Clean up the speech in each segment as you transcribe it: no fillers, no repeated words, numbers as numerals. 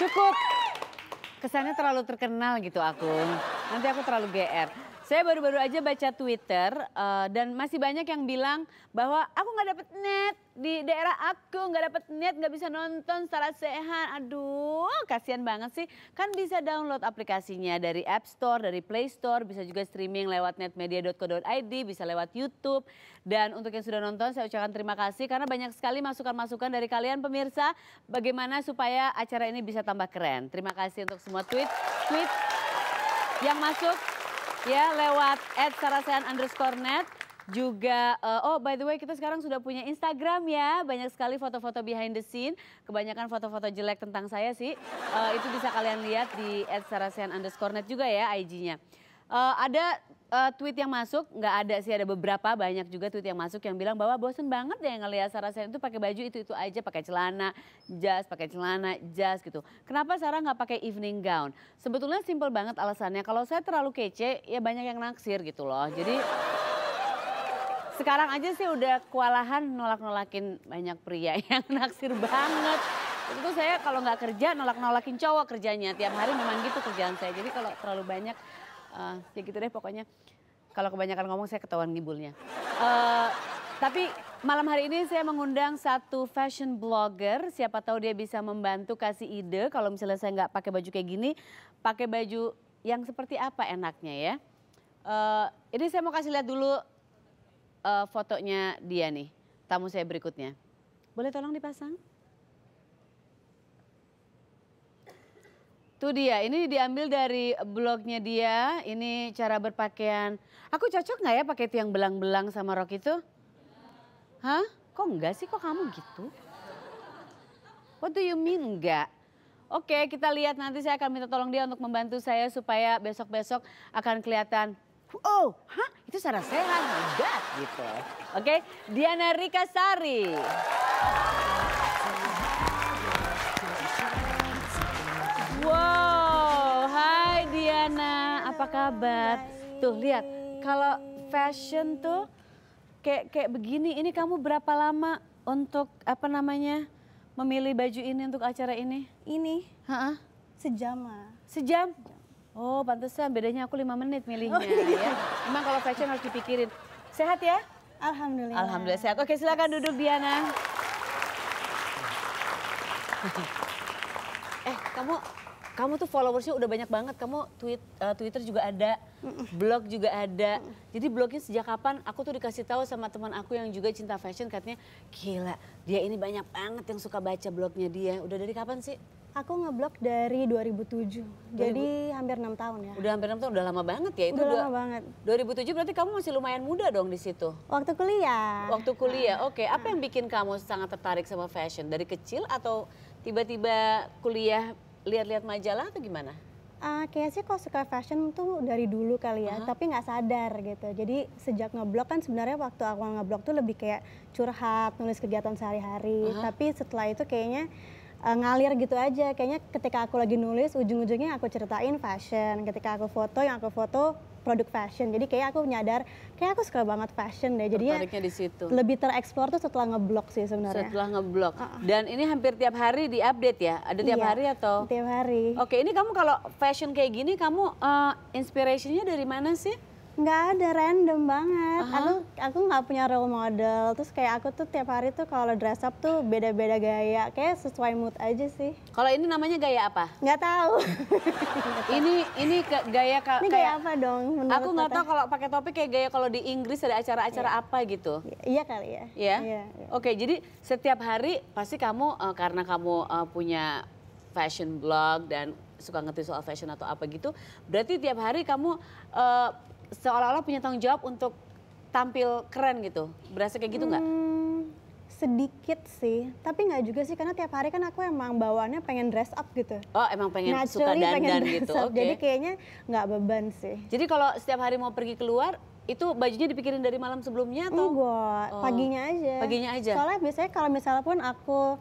Cukup. Kesannya terlalu terkenal gitu aku. Nanti aku terlalu GR. Saya baru-baru aja baca Twitter dan masih banyak yang bilang bahwa aku nggak dapet net di daerah aku, nggak dapet net, nggak bisa nonton secara sehat. Aduh, kasihan banget sih. Kan bisa download aplikasinya dari App Store, dari Play Store, bisa juga streaming lewat netmedia.co.id, bisa lewat YouTube. Dan untuk yang sudah nonton saya ucapkan terima kasih karena banyak sekali masukan-masukan dari kalian pemirsa bagaimana supaya acara ini bisa tambah keren. Terima kasih untuk semua tweet yang masuk. Ya lewat @sarasehan_net juga, oh by the way kita sekarang sudah punya Instagram ya. Banyak sekali foto-foto behind the scene, kebanyakan foto-foto jelek tentang saya sih. Itu bisa kalian lihat di @sarasehan_net juga ya IG-nya. Ada tweet yang masuk, nggak ada sih, ada beberapa, banyak juga tweet yang masuk yang bilang bahwa bosen banget deh ngelihat Sarah Sehan itu pakai baju itu aja, pakai celana jas gitu. Kenapa Sarah nggak pakai evening gown? Sebetulnya simple banget alasannya, kalau saya terlalu kece ya banyak yang naksir gitu loh. Jadi sekarang aja sih udah kewalahan nolak-nolakin banyak pria yang naksir banget. Itu saya kalau nggak kerja nolak-nolakin cowok kerjanya, tiap hari memang gitu kerjaan saya. Jadi kalau terlalu banyak ya gitu deh pokoknya. Kalau kebanyakan ngomong saya ketahuan ngibulnya. Tapi malam hari ini saya mengundang satu fashion blogger. Siapa tahu dia bisa membantu kasih ide kalau misalnya saya nggak pakai baju kayak gini. Pakai baju yang seperti apa enaknya ya. Ini saya mau kasih lihat dulu fotonya dia nih. Tamu saya berikutnya. Boleh tolong dipasang? Tuh dia, ini diambil dari blognya dia, ini cara berpakaian. Aku cocok nggak ya pakai itu yang belang-belang sama rok itu? Hah? Kok enggak sih, kok kamu gitu? What do you mean enggak? Oke, kita lihat nanti saya akan minta tolong dia untuk membantu saya supaya besok-besok akan kelihatan. Oh, hah? Itu Sarah Sehan, enggak gitu. Oke, Diana Rikasari. Wow, hai Diana, apa kabar? Tuh lihat, kalau fashion tuh kayak begini, ini kamu berapa lama untuk apa namanya memilih baju ini untuk acara ini? Ini sejam. Sejam? Oh pantesan, bedanya aku 5 menit milihnya ya. Memang kalau fashion harus dipikirin. Sehat ya? Alhamdulillah. Alhamdulillah sehat. Oke silakan duduk Diana. Kamu tuh followersnya udah banyak banget, kamu Twitter juga ada, blog juga ada. Jadi blognya sejak kapan? Aku tuh dikasih tahu sama teman aku yang juga cinta fashion, katanya gila dia ini banyak banget yang suka baca blognya dia. Udah dari kapan sih? Aku ngeblog dari 2007, jadi hampir 6 tahun ya. Udah hampir 6 tahun, udah lama banget ya? Itu udah lama banget. 2007 berarti kamu masih lumayan muda dong di situ? Waktu kuliah. Waktu kuliah, oke. Apa yang bikin kamu sangat tertarik sama fashion? Dari kecil atau tiba-tiba kuliah lihat-lihat majalah atau gimana? Kayaknya sih kok suka fashion tuh dari dulu kali ya, tapi nggak sadar gitu. Jadi sejak ngeblog kan sebenarnya waktu aku ngeblog tuh lebih kayak curhat, nulis kegiatan sehari-hari. Tapi setelah itu kayaknya ngalir gitu aja. Kayaknya ketika aku lagi nulis ujung-ujungnya aku ceritain fashion. Ketika aku foto, yang aku foto produk fashion. Jadi kayak aku nyadar, kayak aku suka banget fashion deh. Jadinya tertariknya di situ. Lebih tereksplor tuh setelah ngeblog sih sebenarnya. Setelah ngeblog. Dan ini hampir tiap hari diupdate ya? Ada tiap hari atau? Tiap hari. Oke, ini kamu kalau fashion kayak gini, kamu inspirationnya dari mana sih? Nggak ada, random banget. Aku nggak punya role model. Terus kayak aku tuh tiap hari tuh kalau dress up tuh beda-beda gaya. Kayak sesuai mood aja sih. Kalau ini namanya gaya apa? Nggak tahu. ini gaya ini gaya apa dong? Aku nggak tahu kalau pakai topi kayak gaya kalau di Inggris ada acara-acara apa gitu. Iya kali ya. Iya? Iya. Oke, jadi setiap hari pasti kamu karena kamu punya fashion blog dan suka ngerti soal fashion atau apa gitu. Berarti tiap hari kamu seolah-olah punya tanggung jawab untuk tampil keren gitu. Berasa kayak gitu nggak? Sedikit sih, tapi nggak juga sih karena tiap hari kan aku emang bawaannya pengen dress up gitu. Oh emang pengen suka dandan gitu. Jadi kayaknya nggak beban sih. Jadi kalau setiap hari mau pergi keluar, itu bajunya dipikirin dari malam sebelumnya atau? Enggak, paginya aja. Paginya aja? Soalnya biasanya kalau misalnya pun aku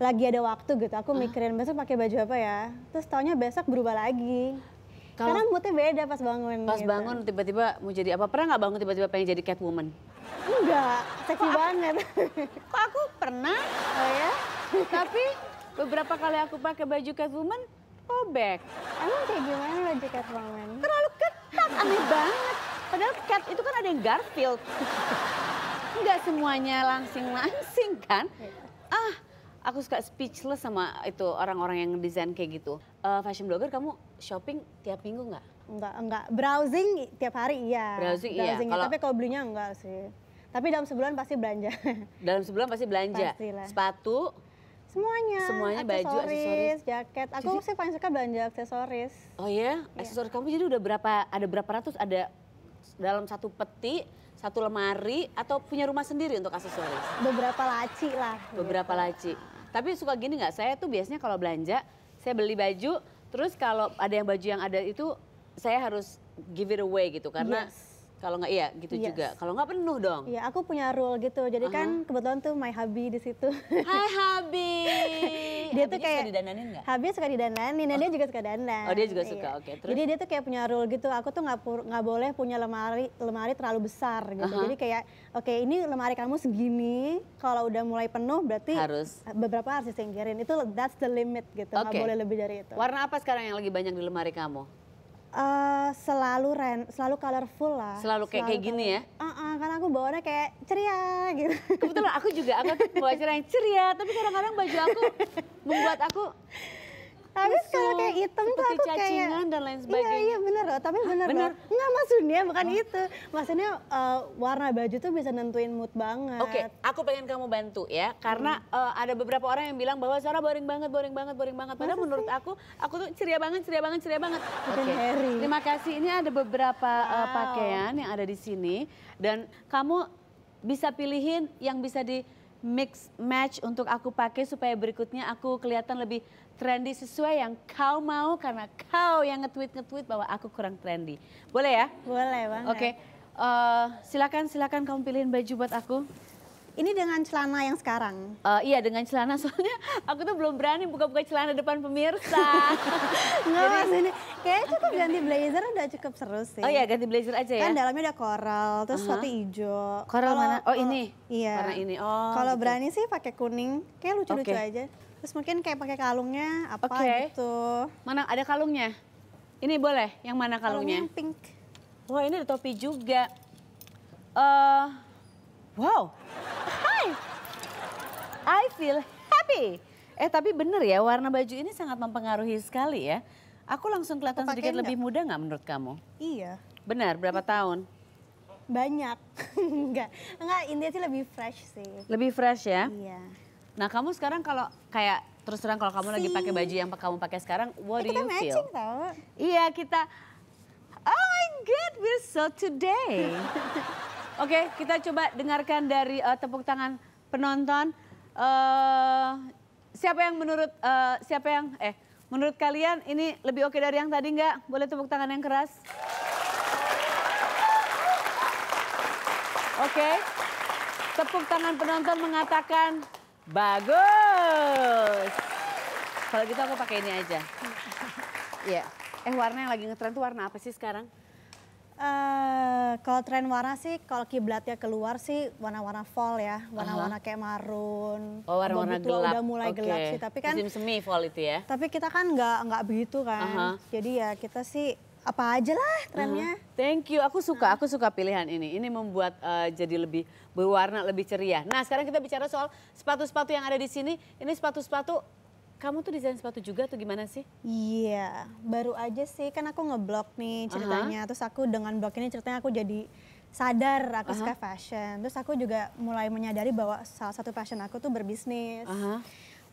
lagi ada waktu gitu, aku mikirin besok pakai baju apa ya. Terus taunya besok berubah lagi. Karena moodnya beda pas bangun. Pas gitu. bangun tiba-tiba mau jadi apa? Pernah nggak bangun tiba-tiba pengen jadi Catwoman? Enggak, seksi banget. Kok aku pernah? Oh ya? Tapi beberapa kali aku pakai baju Catwoman, robek. Emang kayak gimana baju Catwoman? Terlalu ketat, aneh banget. Padahal Cat itu kan ada yang Garfield. Enggak semuanya langsing-langsing kan? Aku suka speechless sama itu orang-orang yang desain kayak gitu. Fashion blogger, kamu shopping tiap minggu nggak? Enggak. Browsing tiap hari iya. Browsing iya. Tapi kalau belinya enggak sih. Tapi dalam sebulan pasti belanja. Dalam sebulan pasti belanja. Pastilah. Sepatu. Semuanya baju, aksesoris. Jaket. Aku sih paling suka belanja aksesoris. Oh ya, aksesoris kamu jadi udah ada berapa ratus? Ada dalam satu peti, satu lemari, atau punya rumah sendiri untuk aksesoris? Beberapa laci lah. Beberapa laci. Tapi suka gini nggak? Saya tuh biasanya kalau belanja, saya beli baju, terus kalau ada yang baju yang ada itu, saya harus give it away gitu. Karena kalau nggak iya gitu juga. Kalau nggak penuh dong. Iya, aku punya rule gitu. Jadi kan kebetulan tuh my hubby di situ. Hai hubby. Dia tuh kayak suka didandanin nggak? Hubby suka didandanin, dan dia juga suka dandan. Oh dia juga suka, oke. Terus? Jadi dia tuh kayak punya rule gitu. Aku tuh nggak boleh punya lemari terlalu besar gitu. Jadi kayak oke, ini lemari kamu segini. Kalau udah mulai penuh berarti beberapa harus disingkirin. Itu that's the limit gitu. Nggak boleh lebih dari itu. Warna apa sekarang yang lagi banyak di lemari kamu? Selalu colorful lah. Selalu kayak gini ya? Karena aku bawaannya kayak ceria gitu. Kebetulan aku tuh bawa ceria yang ceria, tapi kadang-kadang baju aku membuat aku tapi kalau kayak hitam tuh aku kayak cacingan dan lain sebagainya. Iya bener loh, tapi bener loh. Enggak maksudnya bukan itu. Maksudnya warna baju tuh bisa nentuin mood banget. Oke, aku pengen kamu bantu ya. Karena ada beberapa orang yang bilang bahwa Sarah boring banget. Padahal menurut aku tuh ceria banget. Oke, terima kasih. Ini ada beberapa pakaian yang ada di sini. Dan kamu bisa pilihin yang bisa di mix match untuk aku pakai supaya berikutnya aku kelihatan lebih trendy sesuai yang kau mau, karena kau yang nge-tweet bahwa aku kurang trendy. Boleh ya? Boleh banget. Oke, silakan kamu pilihin baju buat aku. Ini dengan celana yang sekarang? Iya dengan celana, soalnya aku tuh belum berani buka-buka celana depan pemirsa. Nggak maksudnya, kayaknya cukup ganti blazer udah cukup seru sih. Oh iya, ganti blazer aja ya? Kan dalamnya ada coral, terus sepatu hijau. Coral mana? Oh ini? Iya. Warna ini, oh kalau gitu. berani sih pakai kuning, kayak lucu-lucu aja. Terus mungkin kayak pakai kalungnya apa gitu. Mana ada kalungnya? Ini boleh? Yang mana kalungnya? Kalungnya pink. Wah ini ada topi juga. Wow. Hi. I feel happy. Tapi bener ya, warna baju ini sangat mempengaruhi sekali ya. Aku langsung kelihatan sedikit lebih muda nggak menurut kamu? Iya. Benar, berapa tahun? Banyak. Enggak, intinya sih lebih fresh sih. Lebih fresh ya? Iya. Nah kamu sekarang kalau kayak terus terang kalau kamu lagi pakai baju yang kamu pakai sekarang, what do you feel? Kita matching tau. Iya kita, oh my god, we're so today. Oke, kita coba dengarkan dari tepuk tangan penonton. Menurut kalian ini lebih oke dari yang tadi nggak? Boleh tepuk tangan yang keras? Oke, tepuk tangan penonton mengatakan bagus. Kalau gitu aku pakai ini aja. Iya. Warna yang lagi ngetren tuh warna apa sih sekarang? Kalau tren warna sih, kalau kiblatnya keluar sih warna-warna fall ya, warna-warna kayak marun. Oh warna-warna gelap. Udah mulai gelap sih, tapi kan musim semi fall itu ya. Tapi kita kan nggak begitu kan. Jadi ya kita sih apa aja lah trennya. Thank you, aku suka pilihan ini. Ini membuat jadi lebih berwarna, lebih ceria. Nah sekarang kita bicara soal sepatu-sepatu yang ada di sini. Ini sepatu-sepatu. Kamu tuh desain sepatu juga tuh gimana sih? Iya, baru aja sih, kan aku ngeblog nih ceritanya. Terus aku dengan blog ini ceritanya aku jadi sadar aku suka fashion. Terus aku juga mulai menyadari bahwa salah satu passion aku tuh berbisnis.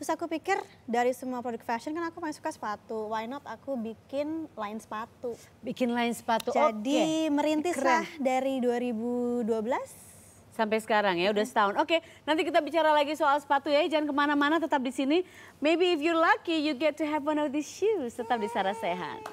Terus aku pikir dari semua produk fashion kan aku paling suka sepatu. Why not aku bikin line sepatu. Bikin line sepatu, jadi merintis lah dari 2012. Sampai sekarang ya, udah setahun. Oke, nanti kita bicara lagi soal sepatu ya. Jangan kemana-mana, tetap di sini. Maybe if you're lucky, you get to have one of these shoes. Tetap di Sarah Sehat.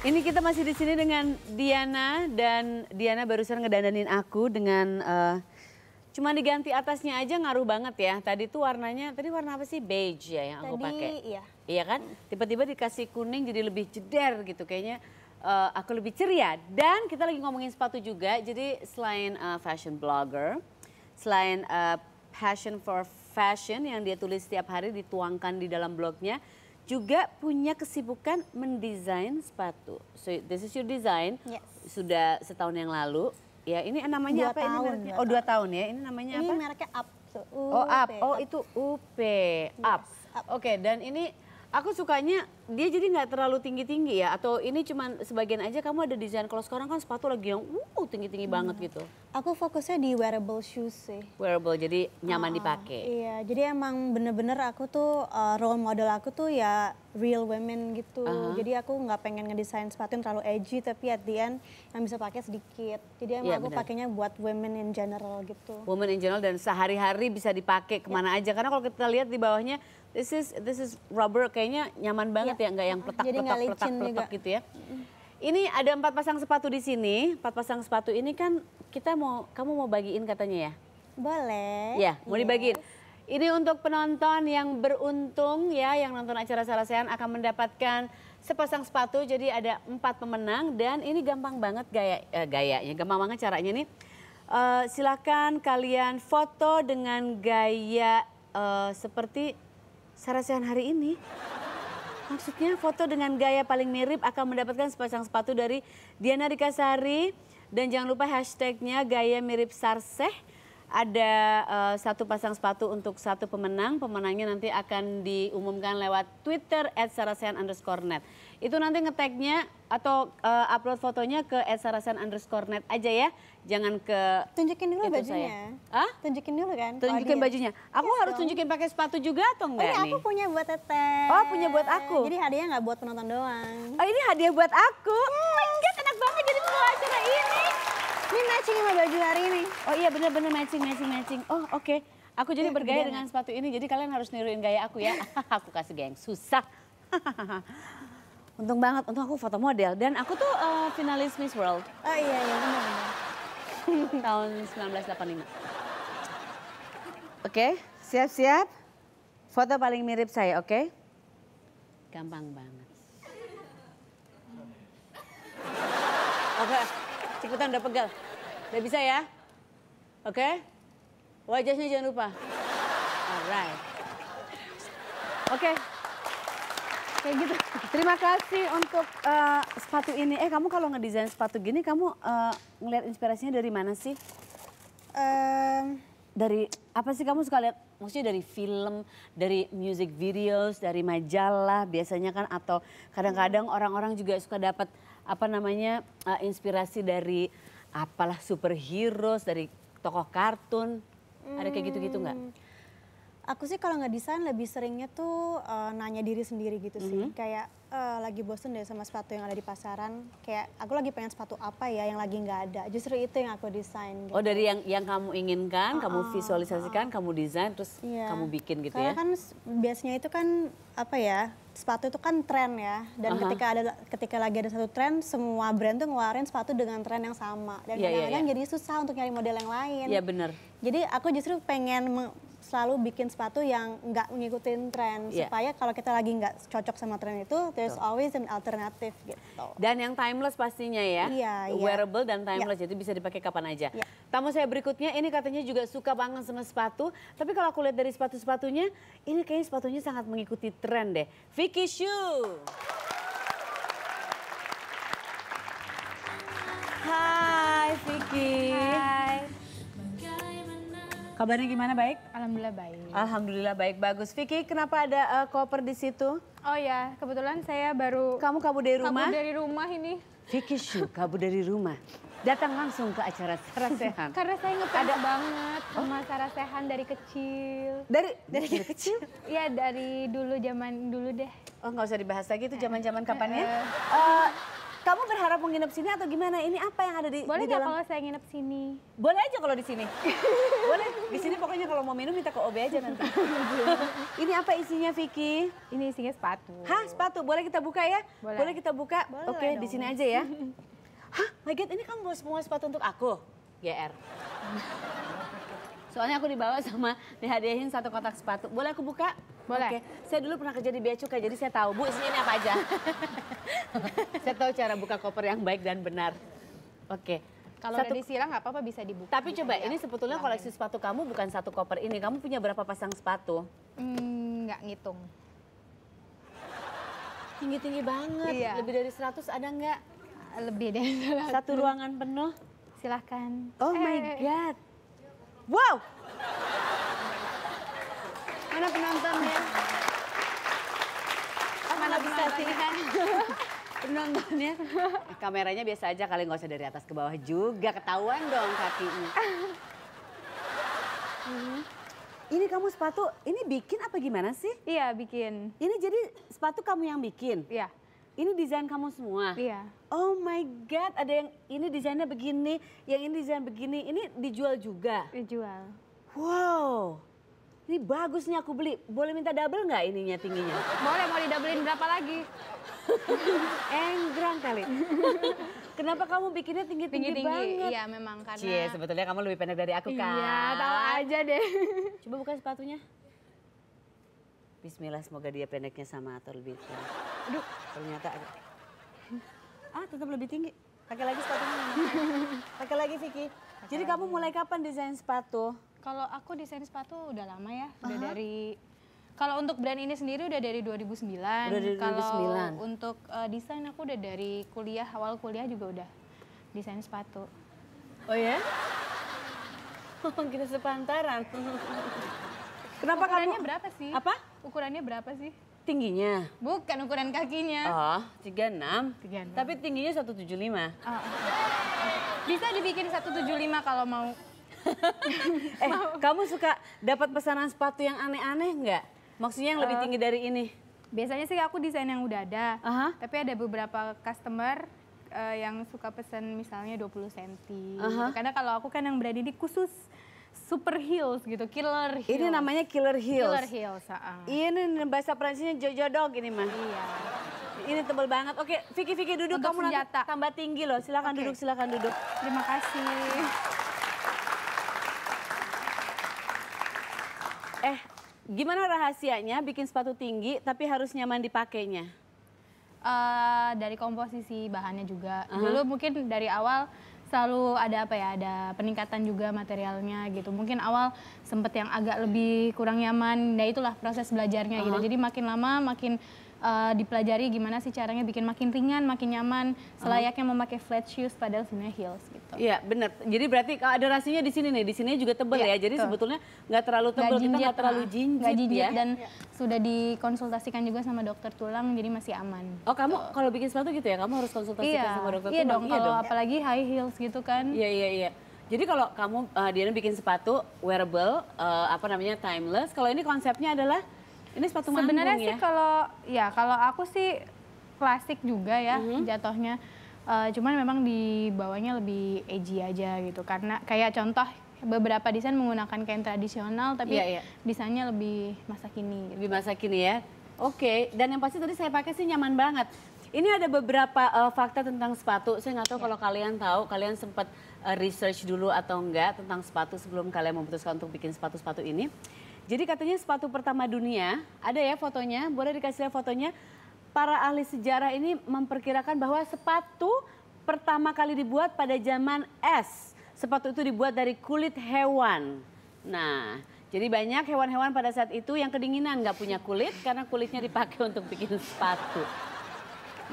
Ini kita masih di sini dengan Diana, dan Diana barusan ngedandanin aku dengan Cuma diganti atasnya aja ngaruh banget ya. Tadi tuh warnanya, tadi warna apa sih? Beige ya yang aku pakai. Iya. Iya kan? Tiba-tiba dikasih kuning jadi lebih jeder gitu. Kayaknya aku lebih ceria. Dan kita lagi ngomongin sepatu juga. Jadi selain fashion blogger, selain passion for fashion yang dia tulis setiap hari dituangkan di dalam blognya, juga punya kesibukan mendesain sepatu. So this is your design. Yes. Sudah setahun yang lalu. Ya ini namanya 2 apa ini tahun, mereknya? 2 Oh 2 tahun ya, ini namanya Ini apa? mereknya Up. Tuh, Oh Up, oh Up. itu UP, Up. Up. Oke, dan ini aku sukanya dia jadi nggak terlalu tinggi-tinggi ya? Atau ini cuman sebagian aja kamu ada desain, kalau sekarang kan sepatu lagi yang tinggi-tinggi banget gitu. Aku fokusnya di wearable shoes sih. Wearable, jadi nyaman dipakai. Iya, jadi emang bener-bener aku tuh role model aku tuh ya real women gitu. Jadi aku nggak pengen ngedesain sepatu yang terlalu edgy, tapi at the end yang bisa pakai sedikit. Jadi emang Iya, aku benar. pakainya buat women in general gitu. Woman in general dan sehari-hari bisa dipakai kemana aja. Karena kalau kita lihat di bawahnya, this is rubber, kayaknya nyaman banget ya, nggak yang Jadi nggak licin pletak-pletak juga. gitu ya. Ini ada 4 pasang sepatu di sini. 4 pasang sepatu ini kan kamu mau bagiin katanya ya? Boleh. Ya, mau Yes. dibagiin. Ini untuk penonton yang beruntung ya, yang nonton acara Sarasehan akan mendapatkan sepasang sepatu. Jadi ada 4 pemenang dan ini gampang banget gayanya, gampang banget caranya nih. Silakan kalian foto dengan gaya seperti Sarasehan hari ini. Maksudnya foto dengan gaya paling mirip akan mendapatkan sepasang sepatu dari Diana Dikasari. Dan jangan lupa hashtagnya gaya mirip Sarseh. Ada 1 pasang sepatu untuk 1 pemenang. Pemenangnya nanti akan diumumkan lewat Twitter @sarasehan_net. Itu nanti nge-tagnya atau upload fotonya ke @sarasehan_net aja ya. Jangan ke Tunjukin dulu itu bajunya. saya. Hah? Tunjukin dulu kan. Tunjukin kalau dia- bajunya. Aku Yes harus dong. tunjukin pakai sepatu juga atau Oh, enggak ini nih? aku punya buat Teteh. Oh, punya buat aku? Jadi hadiahnya nggak buat penonton doang. Oh ini hadiah buat aku. Oh my god, enak banget jadi pembawa acara ini. Ini matching sama baju hari ini. Oh iya bener-bener matching. Oh oke. Aku jadi Iya, bergaya gedean. dengan sepatu ini. Jadi kalian harus niruin gaya aku ya. Aku kasih gaya yang susah. Untung banget, untung aku foto model. Dan aku tuh finalis Miss World Oh iya benar. tahun 1985. Oke, siap-siap. Foto paling mirip saya, oke? Gampang banget. Oke, cepetan udah pegal. Udah bisa ya? Oke? Wajahnya jangan lupa. Alright. Oke. Kayak gitu. Terima kasih untuk sepatu ini. Kamu kalau ngedesain sepatu gini, kamu ngeliat inspirasinya dari mana sih? Dari apa sih kamu suka lihat? Maksudnya dari film, dari music videos, dari majalah biasanya kan, atau kadang-kadang orang-orang juga suka dapat apa namanya inspirasi dari apalah superhero, dari tokoh kartun. Ada kayak gitu-gitu nggak? Aku sih kalau nggak desain lebih seringnya tuh nanya diri sendiri gitu sih. Kayak lagi bosen deh sama sepatu yang ada di pasaran. Kayak aku lagi pengen sepatu apa ya yang lagi nggak ada. Justru itu yang aku desain gitu. Oh dari yang kamu inginkan, kamu visualisasikan, kamu desain, terus Iya. kamu bikin gitu Karena ya? kan biasanya itu kan apa ya, sepatu itu kan tren ya. Dan ketika lagi ada satu tren, semua brand tuh ngeluarin sepatu dengan tren yang sama. Dan Iya, iya, kadang-kadang iya. jadi susah untuk nyari model yang lain. Iya bener. Jadi aku justru pengen selalu bikin sepatu yang nggak ngikutin tren. Iya. Supaya kalau kita lagi nggak cocok sama tren itu, there's always an alternative gitu. Dan yang timeless pastinya ya, Iya, iya. wearable dan timeless, jadi bisa dipakai kapan aja. Iya. Tamu saya berikutnya ini katanya juga suka banget sama sepatu, tapi kalau aku lihat dari sepatu-sepatunya, ini kayaknya sepatunya sangat mengikuti tren deh. Vicky Shoe. Hai Vicky. Hai, Kabarnya gimana, baik? alhamdulillah baik. Alhamdulillah baik, bagus. Vicky, kenapa ada koper di situ? Oh ya, kebetulan saya baru Kamu kabur dari rumah? kabur dari rumah ini. Vicky Shoe kabur dari rumah. Datang langsung ke acara Sarasehan. Karena saya ngefans banget sama Sarasehan dari kecil. Dari kecil? Iya dari dulu zaman dulu deh. Oh nggak usah dibahas lagi itu zaman-zaman kapannya. Kamu berharap mau nginep sini atau gimana? Ini apa yang ada di Boleh di nggak dalam? kalau saya nginep sini? Boleh aja kalau di sini. Boleh. Di sini pokoknya kalau mau minum minta ke OB aja nanti. Ini apa isinya Vicky? Ini isinya sepatu. Hah, sepatu. Boleh kita buka ya? Boleh. kita buka? Boleh Oke, di dong. sini aja ya. Hah, my God, ini kamu bawa semua sepatu untuk aku? GR. Soalnya aku dibawa sama dihadiahin 1 kotak sepatu. Boleh aku buka? Boleh. Oke. Saya dulu pernah kerja di Bea Cukai, jadi saya tahu. Bu, isinya ini apa aja? Saya tahu cara buka koper yang baik dan benar. Oke. Kalau udah disilang nggak apa-apa bisa dibuka. Tapi coba, ini sebetulnya koleksi sepatu kamu bukan 1 koper ini. Kamu punya berapa pasang sepatu? Nggak ngitung. Tinggi-tinggi banget. Iya. Lebih dari 100 ada nggak? Lebih deh. 1 ruangan penuh? Silahkan. Oh my God. Wow. Mana penontonnya? Mana bisa sih? Penontonnya. Kameranya biasa aja kali, nggak usah dari atas ke bawah juga. Ketahuan dong kakinya. Ini kamu sepatu, ini bikin apa gimana sih? Iya, bikin. Ini jadi sepatu kamu yang bikin? Iya. Ini desain kamu semua? Iya. Oh my God, ada yang ini desainnya begini, yang ini desain begini. Ini dijual juga? Dijual. Wow, ini bagus nih aku beli. Boleh minta double nggak ininya tingginya? Boleh, mau didabelin berapa lagi? Enggrang kali. Kenapa kamu bikinnya tinggi-tinggi banget? Iya memang karena... Cie, sebetulnya kamu lebih pendek dari aku kan? Iya, tahu aja deh. Coba buka sepatunya. Bismillah, semoga dia pendeknya sama atau lebih tinggi. Aduh, ternyata ada. Tetap lebih tinggi. Pakai lagi sepatunya. Pakai lagi Vicky. Jadi kamu mulai kapan desain sepatu? Kalau aku desain sepatu udah lama ya, udah dari... Kalau untuk brand ini sendiri udah dari 2009. Udah dari 2009. Kalau untuk desain aku udah dari kuliah, awal kuliah juga udah desain sepatu. Oh ya? Kita sepantaran. Kenapa Ukurannya kamu? berapa sih? Apa? Ukurannya berapa sih? Tingginya? Bukan ukuran kakinya. Oh, 36. 36. Tapi tingginya 175. Bisa dibikin 175 kalau mau. Kamu suka dapat pesanan sepatu yang aneh-aneh nggak? Maksudnya yang lebih tinggi dari ini? Biasanya sih aku desain yang udah ada. Aha. Tapi ada beberapa customer yang suka pesen misalnya 20 cm. Gitu. Karena kalau aku kan yang brand ini khusus super heels gitu, killer heels. Ini namanya killer heels. Killer heels, Ini bahasa Prancisnya jojodog ini mah. Iya. Ini tebel banget. Oke, Vicky duduk. Untuk Kamu senjata. nanti tambah tinggi loh. Silakan Oke. duduk, silakan duduk. Terima kasih. Gimana rahasianya bikin sepatu tinggi tapi harus nyaman dipakainya? Dari komposisi bahannya juga. Dulu mungkin dari awal selalu ada apa ya, ada peningkatan juga materialnya gitu. Mungkin awal sempet yang agak lebih kurang nyaman, nah itulah proses belajarnya gitu. Jadi makin lama makin dipelajari gimana sih caranya bikin makin ringan, makin nyaman, selayaknya memakai flat shoes padahal sebenarnya heels gitu. Iya benar. Jadi berarti ada rasinya di sini nih, di sini juga tebel ya. Jadi sebetulnya nggak terlalu tebel, kita nggak terlalu jinjit ya. Dan sudah dikonsultasikan juga sama dokter tulang, jadi masih aman. Oh kamu kalau bikin sepatu gitu ya, kamu harus konsultasikan sama dokter iya tulang? dong, kalau apalagi high heels gitu kan. Iya. Jadi kalau kamu Diana bikin sepatu wearable, timeless. Kalau ini konsepnya adalah ini sepatu manggung ya? Sebenarnya sih kalau aku sih klasik juga ya jatuhnya. Cuman memang dibawanya lebih edgy aja gitu. Karena kayak contoh beberapa desain menggunakan kain tradisional tapi desainnya lebih masa kini. Lebih masa kini ya? Oke, dan yang pasti tadi saya pakai sih nyaman banget. Ini ada beberapa fakta tentang sepatu. Saya nggak tahu kalau kalian tahu, kalian sempat research dulu atau enggak tentang sepatu sebelum kalian memutuskan untuk bikin sepatu-sepatu ini. Jadi katanya sepatu pertama dunia, ada ya fotonya, boleh dikasih lihat fotonya. Para ahli sejarah ini memperkirakan bahwa sepatu pertama kali dibuat pada zaman es. Sepatu itu dibuat dari kulit hewan. Nah, jadi banyak hewan-hewan pada saat itu yang kedinginan nggak punya kulit karena kulitnya dipakai untuk bikin sepatu.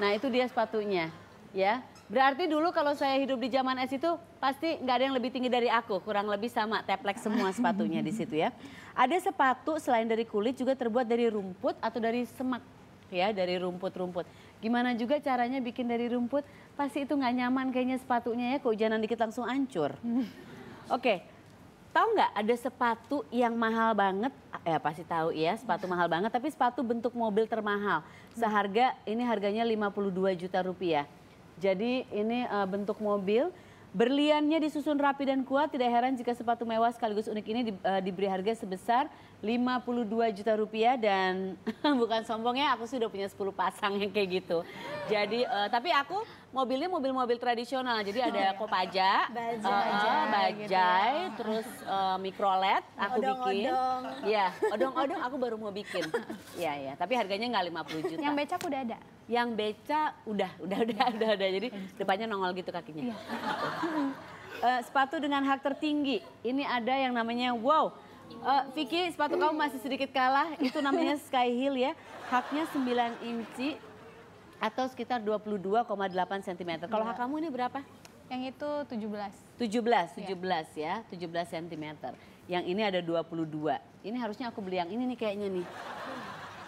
Nah itu dia sepatunya ya. Berarti dulu kalau saya hidup di zaman es itu pasti nggak ada yang lebih tinggi dari aku. Kurang lebih sama, teplek semua sepatunya di situ ya. Ada sepatu selain dari kulit juga terbuat dari rumput atau dari semak ya, dari rumput-rumput. Gimana juga caranya bikin dari rumput, pasti itu nggak nyaman kayaknya sepatunya ya, kehujanan dikit langsung hancur. Oke, tahu nggak ada sepatu yang mahal banget, ya pasti tahu ya, sepatu mahal banget, tapi sepatu bentuk mobil termahal. Seharga, ini harganya 52 juta rupiah. Jadi ini bentuk mobil, berliannya disusun rapi dan kuat, tidak heran jika sepatu mewah sekaligus unik ini diberi harga sebesar 52 juta rupiah dan bukan sombong ya, aku sudah punya 10 pasang yang kayak gitu. Jadi, tapi aku mobilnya mobil-mobil tradisional. Jadi ada Kopaja, Bajaj, terus Mikrolet aku bikin. Iya, odong-odong aku baru mau bikin. Iya, ya. Tapi harganya nggak 50 juta. Yang becak udah ada? Yang beca udah. Jadi depannya nongol gitu kakinya. Sepatu dengan hak tertinggi. Ini ada yang namanya wow. Vicky, sepatu kamu masih sedikit kalah. Itu namanya Sky Heel ya. Haknya 9 inci atau sekitar 22,8 cm. Kalau hak kamu ini berapa? Yang itu 17 ya, 17 cm. Yang ini ada 22. Ini harusnya aku beli yang ini nih kayaknya nih.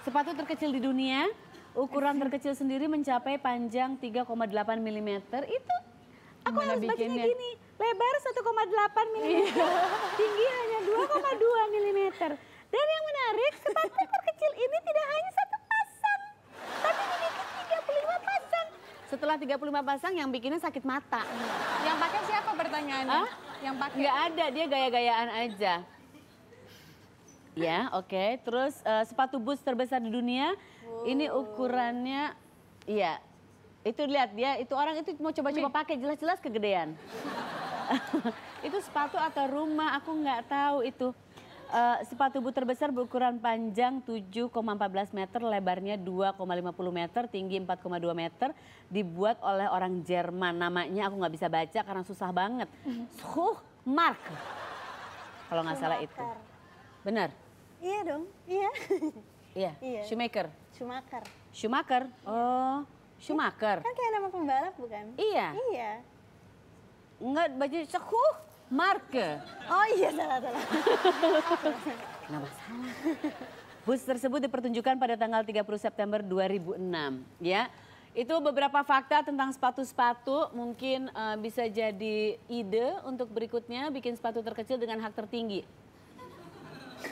Sepatu terkecil di dunia, ukuran terkecil sendiri mencapai panjang 3,8 mm. Itu aku harus bacanya gini. Lebar 1,8 mm, tinggi hanya 2,2 mm. Dan yang menarik, sepatu terkecil ini tidak hanya satu pasang, tapi dibikin 35 pasang. Setelah 35 pasang, yang bikinnya sakit mata. Yang pakai siapa pertanyaannya? Yang pakai? Nggak ada, dia gaya-gayaan aja. Ya, oke. Terus sepatu boots terbesar di dunia, ini ukurannya, iya. Itu lihat dia, itu orang itu mau coba-coba pakai, jelas-jelas kegedean. Itu sepatu atau rumah, aku nggak tahu itu. Sepatu boot terbesar berukuran panjang 7,14 meter, lebarnya 2,50 meter, tinggi 4,2 meter. Dibuat oleh orang Jerman, namanya aku nggak bisa baca karena susah banget. Mark, kalau nggak salah itu. Benar? Iya dong, iya. Iya, Schumacher. Schumacher. Oh, Schumacher. Kan kayak nama pembalap bukan? Iya. Iya. Enggak, baju Marke. Oh iya, salah. Nggak masalah. Bus tersebut dipertunjukkan pada tanggal 30 September 2006. Ya, itu beberapa fakta tentang sepatu-sepatu. Mungkin bisa jadi ide untuk berikutnya bikin sepatu terkecil dengan hak tertinggi.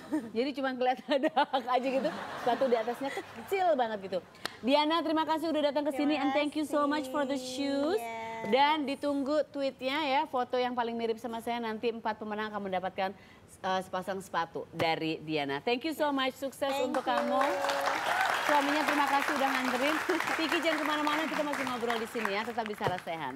Jadi cuma kelihatan ada hak aja gitu, sepatu di atasnya kecil banget gitu. Diana, terima kasih udah datang ke sini and thank you so much for the shoes. Dan ditunggu tweetnya ya, foto yang paling mirip sama saya, nanti 4 pemenang akan mendapatkan sepasang sepatu dari Diana. Thank you so much, sukses untuk kamu. Suaminya terima kasih udah nganterin. Vicky jangan kemana-mana, kita masih ngobrol di sini ya, tetap di Sarasehan.